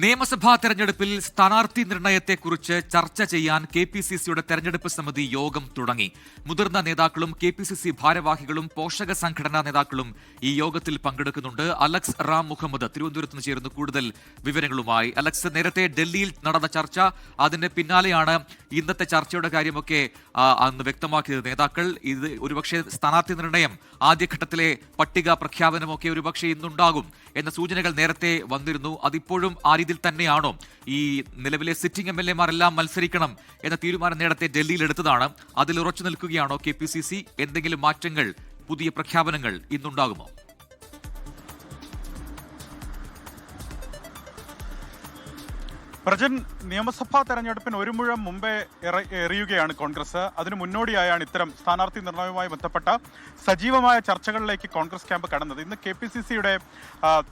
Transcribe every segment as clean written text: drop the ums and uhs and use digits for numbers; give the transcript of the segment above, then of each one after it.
നിയമസഭാ തെരഞ്ഞെടുപ്പിൽ സ്ഥാനാർത്ഥി നിർണയത്തെക്കുറിച്ച് ചർച്ച ചെയ്യാൻ കെപിസിസിയുടെ തെരഞ്ഞെടുപ്പ് സമിതി യോഗം തുടങ്ങി. മുതിർന്ന നേതാക്കളും കെപിസിസി ഭാരവാഹികളും പോഷക സംഘടനാ നേതാക്കളും ഈ യോഗത്തിൽ പങ്കെടുക്കുന്നുണ്ട്. അലക്സ് റാം മുഹമ്മദ് തിരുവനന്തപുരത്ത് നിന്ന് ചേരുന്നു കൂടുതൽ വിവരങ്ങളുമായി. അലക്സ്, നേരത്തെ ഡൽഹിയിൽ നടന്ന ചർച്ച, അതിന് പിന്നാലെയാണ് ഇന്നത്തെ ചർച്ചയുടെ കാര്യമൊക്കെ അന്ന് വ്യക്തമാക്കിയത് നേതാക്കൾ. ഇത് ഒരുപക്ഷെ സ്ഥാനാർത്ഥി നിർണയം, ആദ്യഘട്ടത്തിലെ പട്ടിക പ്രഖ്യാപനമൊക്കെ ഒരുപക്ഷെ ഇന്നുണ്ടാകും എന്ന സൂചനകൾ നേരത്തെ വന്നിരുന്നു. അതിപ്പോഴും ആ രീതിയിൽ തന്നെയാണോ? ഈ നിലവിലെ സിറ്റിംഗ് MLA-മാരെല്ലാം മത്സരിക്കണം എന്ന തീരുമാനം നേരത്തെ ഡൽഹിയിൽ എടുത്തതാണ്. അതിൽ ഉറച്ചു നിൽക്കുകയാണോ കെപിസിസി? എന്തെങ്കിലും മാറ്റങ്ങൾ, പുതിയ പ്രഖ്യാപനങ്ങൾ ഇന്നുണ്ടാകുമോ? പ്രജൻ, നിയമസഭാ തെരഞ്ഞെടുപ്പിന് ഒരു മുഴം മുമ്പേ എറിയുകയാണ് കോൺഗ്രസ്. അതിനു മുന്നോടിയായാണ് ഇത്തരം സ്ഥാനാർത്ഥി നിർണയവുമായി ബന്ധപ്പെട്ട സജീവമായ ചർച്ചകളിലേക്ക് കോൺഗ്രസ് ക്യാമ്പ് കടന്നത്. ഇന്ന് കെപിസിസിയുടെ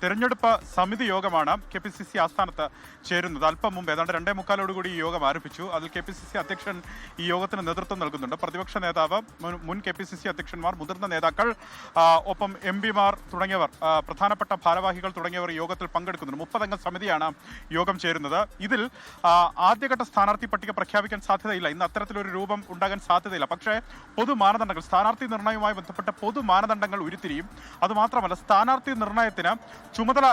തെരഞ്ഞെടുപ്പ് സമിതി യോഗമാണ് കെപിസിസി ആസ്ഥാനത്ത് ചേരുന്നത്. അല്പം മുമ്പ് ഏതാണ്ട് 2:45 ഈ യോഗം ആരംഭിച്ചു. അതിൽ കെപിസിസി അധ്യക്ഷൻ ഈ യോഗത്തിന് നേതൃത്വം നൽകുന്നുണ്ട്. പ്രതിപക്ഷ നേതാവ്, മുൻ കെപിസിസി അധ്യക്ഷന്മാർ, മുതിർന്ന നേതാക്കൾ, ഒപ്പം MP-മാർ തുടങ്ങിയവർ, പ്രധാനപ്പെട്ട ഭാരവാഹികൾ തുടങ്ങിയവർ യോഗത്തിൽ പങ്കെടുക്കുന്നുണ്ട്. 30 അംഗ സമിതിയാണ് യോഗം ചേരുന്നത്. ഇതിൽ ആദ്യഘട്ട സ്ഥാനാർത്ഥി പട്ടിക പ്രഖ്യാപിക്കാൻ സാധ്യതയില്ല. ഇന്ന് അത്തരത്തിലൊരു രൂപം ഉണ്ടാകാൻ സാധ്യതയില്ല. പക്ഷേ പൊതുമാനദണ്ഡങ്ങൾ, സ്ഥാനാർത്ഥി നിർണയവുമായി ബന്ധപ്പെട്ട പൊതുമാനദണ്ഡങ്ങൾ ഉരുത്തിരിയും. അതുമാത്രമല്ല, സ്ഥാനാർത്ഥി നിർണയത്തിന് ചുമതല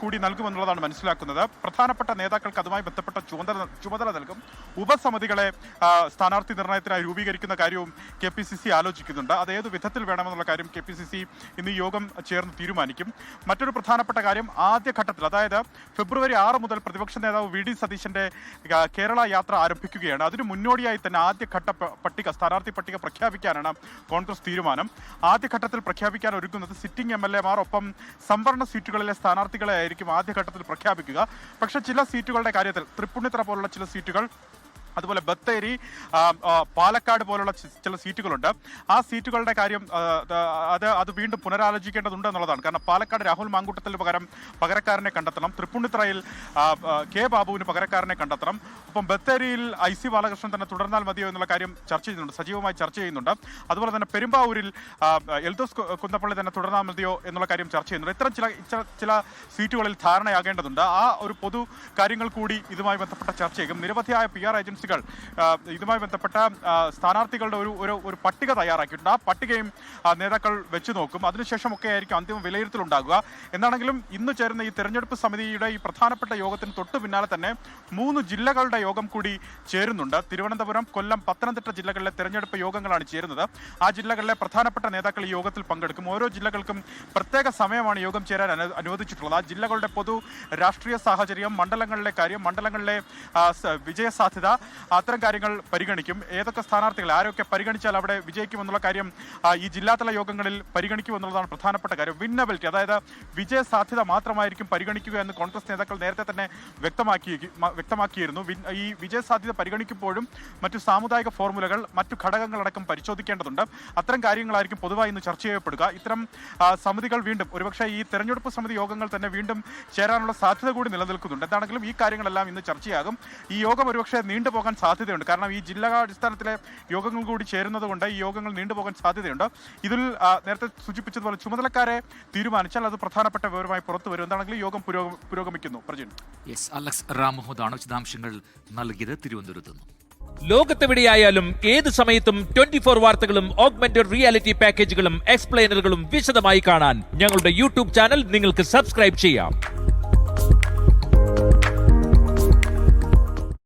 കൂടി നൽകുമെന്നുള്ളതാണ് മനസ്സിലാക്കുന്നത്. പ്രധാനപ്പെട്ട നേതാക്കൾക്ക് അതുമായി ബന്ധപ്പെട്ട ചുമതല നൽകും. ഉപസമിതികളെ സ്ഥാനാർത്ഥി നിർണയത്തിനായി രൂപീകരിക്കുന്ന കാര്യവും കെപിസിസി ആലോചിക്കുന്നുണ്ട്. അത് ഏത് വിധത്തിൽ വേണമെന്നുള്ള കാര്യം കെപിസിസി ഇന്ന് യോഗം ചേർന്ന് തീരുമാനിക്കും. മറ്റൊരു പ്രധാനപ്പെട്ട കാര്യം, ആദ്യഘട്ടത്തിൽ, അതായത് ഫെബ്രുവരി 6 മുതൽ പ്രതിപക്ഷ നേതാവ് VD സതീശന്റെ കേരള യാത്ര ആരംഭിക്കുകയാണ്. അതിന് മുന്നോടിയായി തന്നെ ആദ്യഘട്ട പട്ടിക, സ്ഥാനാർത്ഥി പട്ടിക പ്രഖ്യാപിക്കാനാണ് കോൺഗ്രസ് തീരുമാനം. ആദ്യഘട്ടത്തിൽ പ്രഖ്യാപിക്കാൻ ഒരുങ്ങുന്നത് സിറ്റിംഗ് MLA-മാർ, ഒപ്പം സംവരണ സീറ്റുകളിലെ സ്ഥാനാർത്ഥികളെ ആയിരിക്കും ആദ്യഘട്ടത്തിൽ പ്രഖ്യാപിക്കുക. പക്ഷേ ചില സീറ്റുകളുടെ കാര്യത്തിൽ, തൃപ്പൂണിത്തുറ പോലുള്ള ചില സീറ്റുകൾ, അതുപോലെ ബത്തേരി, പാലക്കാട് പോലുള്ള ചില സീറ്റുകളുണ്ട്. ആ സീറ്റുകളുടെ കാര്യം അത് വീണ്ടും പുനരാലോചിക്കേണ്ടതുണ്ട് എന്നുള്ളതാണ്. കാരണം പാലക്കാട് രാഹുൽ മാങ്കൂട്ടത്തിന് പകരക്കാരനെ കണ്ടെത്തണം. തൃപ്പൂണിത്തുറയിൽ K ബാബുവിന് പകരക്കാരനെ കണ്ടെത്തണം. ഒപ്പം ബത്തേരിയിൽ IC ബാലകൃഷ്ണൻ തന്നെ തുടർന്നാൽ മതിയോ എന്നുള്ള കാര്യം ചർച്ച ചെയ്യുന്നുണ്ട്, സജീവമായി ചർച്ച ചെയ്യുന്നുണ്ട്. അതുപോലെ തന്നെ പെരുമ്പാവൂരിൽ എൽദോസ് കുന്നപ്പള്ളി തന്നെ തുടർന്നാൽ മതിയോ എന്നുള്ള കാര്യം ചർച്ച ചെയ്യുന്നുണ്ട്. ഇത്തരം ചില സീറ്റുകളിൽ ധാരണയാകേണ്ടതുണ്ട്. ആ ഒരു പൊതു കാര്യങ്ങൾ കൂടി ഇതുമായി ബന്ധപ്പെട്ട ചർച്ചയും നിരവധിയായ PR ഏജൻസികൾ ഇതുമായി ബന്ധപ്പെട്ട സ്ഥാനാർത്ഥികളുടെ ഒരു പട്ടിക തയ്യാറാക്കിയിട്ടുണ്ട്. ആ പട്ടികയും നേതാക്കൾ വെച്ചു നോക്കും. അതിനുശേഷമൊക്കെ ആയിരിക്കും അന്തിമ വിലയിരുത്തലുണ്ടാകുക. എന്താണെങ്കിലും ഇന്ന് ചേരുന്ന ഈ തെരഞ്ഞെടുപ്പ് സമിതിയുടെ ഈ പ്രധാനപ്പെട്ട യോഗത്തിന് തൊട്ടു പിന്നാലെ തന്നെ 3 ജില്ലകളുടെ യോഗം കൂടി ചേരുന്നുണ്ട്. തിരുവനന്തപുരം, കൊല്ലം, പത്തനംതിട്ട ജില്ലകളിലെ തെരഞ്ഞെടുപ്പ് യോഗങ്ങളാണ് ചേരുന്നത്. ആ ജില്ലകളിലെ പ്രധാനപ്പെട്ട നേതാക്കൾ ഈ യോഗത്തിൽ പങ്കെടുക്കും. ഓരോ ജില്ലകൾക്കും പ്രത്യേക സമയമാണ് യോഗം ചേരാൻ അനുവദിച്ചിട്ടുള്ളത്. ആ ജില്ലകളുടെ പൊതു രാഷ്ട്രീയ സാഹചര്യം, മണ്ഡലങ്ങളിലെ കാര്യം, മണ്ഡലങ്ങളിലെ വിജയസാധ്യത, അത്തരം കാര്യങ്ങൾ പരിഗണിക്കും. ഏതൊക്കെ സ്ഥാനാർത്ഥികൾ, ആരൊക്കെ പരിഗണിച്ചാൽ അവിടെ വിജയിക്കുമെന്നുള്ള കാര്യം ഈ ജില്ലാതല യോഗങ്ങളിൽ പരിഗണിക്കുമെന്നുള്ളതാണ് പ്രധാനപ്പെട്ട കാര്യം. വിന്നബിലിറ്റി, അതായത് വിജയ സാധ്യത മാത്രമായിരിക്കും പരിഗണിക്കുക എന്ന് കോൺഗ്രസ് നേതാക്കൾ നേരത്തെ തന്നെ വ്യക്തമാക്കിയിരുന്നു. ഈ വിജയ സാധ്യത പരിഗണിക്കുമ്പോഴും മറ്റു സാമുദായിക ഫോർമുലകൾ, മറ്റു ഘടകങ്ങളടക്കം പരിശോധിക്കേണ്ടതുണ്ട്. അത്തരം കാര്യങ്ങളായിരിക്കും പൊതുവായി ഇന്ന് ചർച്ച ചെയ്യപ്പെടുക. ഇത്തരം സമിതികൾ വീണ്ടും, ഒരുപക്ഷെ ഈ തെരഞ്ഞെടുപ്പ് സമിതി യോഗങ്ങൾ തന്നെ വീണ്ടും ചേരാനുള്ള സാധ്യത കൂടി നിലനിൽക്കുന്നുണ്ട്. എന്താണെങ്കിലും ഈ കാര്യങ്ങളെല്ലാം ഇന്ന് ചർച്ചയാകും. ഈ യോഗം ഒരുപക്ഷെ നീണ്ടുപോകാൻ സാധ്യതയുണ്ട്. കാരണം ഈ ജില്ലാടിസ്ഥാനത്തിലെ യോഗങ്ങൾ കൂടി ചേരുന്നത് കൊണ്ട് ഈ യോഗങ്ങൾ നീണ്ടുപോകാൻ സാധ്യതയുണ്ട്. ഇതിൽ നേരത്തെ സൂചിപ്പിച്ചതുപോലെ ചുമതലക്കാരെ തീരുമാനിച്ചാൽ അത് പ്രധാനപ്പെട്ട വിവരമായി പുറത്തു വരും. എന്താണെങ്കിലും യോഗം പുരോഗമിക്കുന്നു. പ്രജിൻ, അലക്സ് റാം മുഹമ്മദാണ് വിശദാംശങ്ങൾ നൽകിയത് തിരുവനന്തപുരത്ത് നിന്ന്. ലോകത്തെവിടെയായാലും ഏത് സമയത്തും 24 വാർത്തകളും ഓഗ്മെന്റഡ് റിയാലിറ്റി പാക്കേജുകളും എക്സ്പ്ലെയിനറുകളും വിശദമായി കാണാൻ ഞങ്ങളുടെ YouTube ചാനൽ നിങ്ങൾക്ക് സബ്സ്ക്രൈബ് ചെയ്യാം.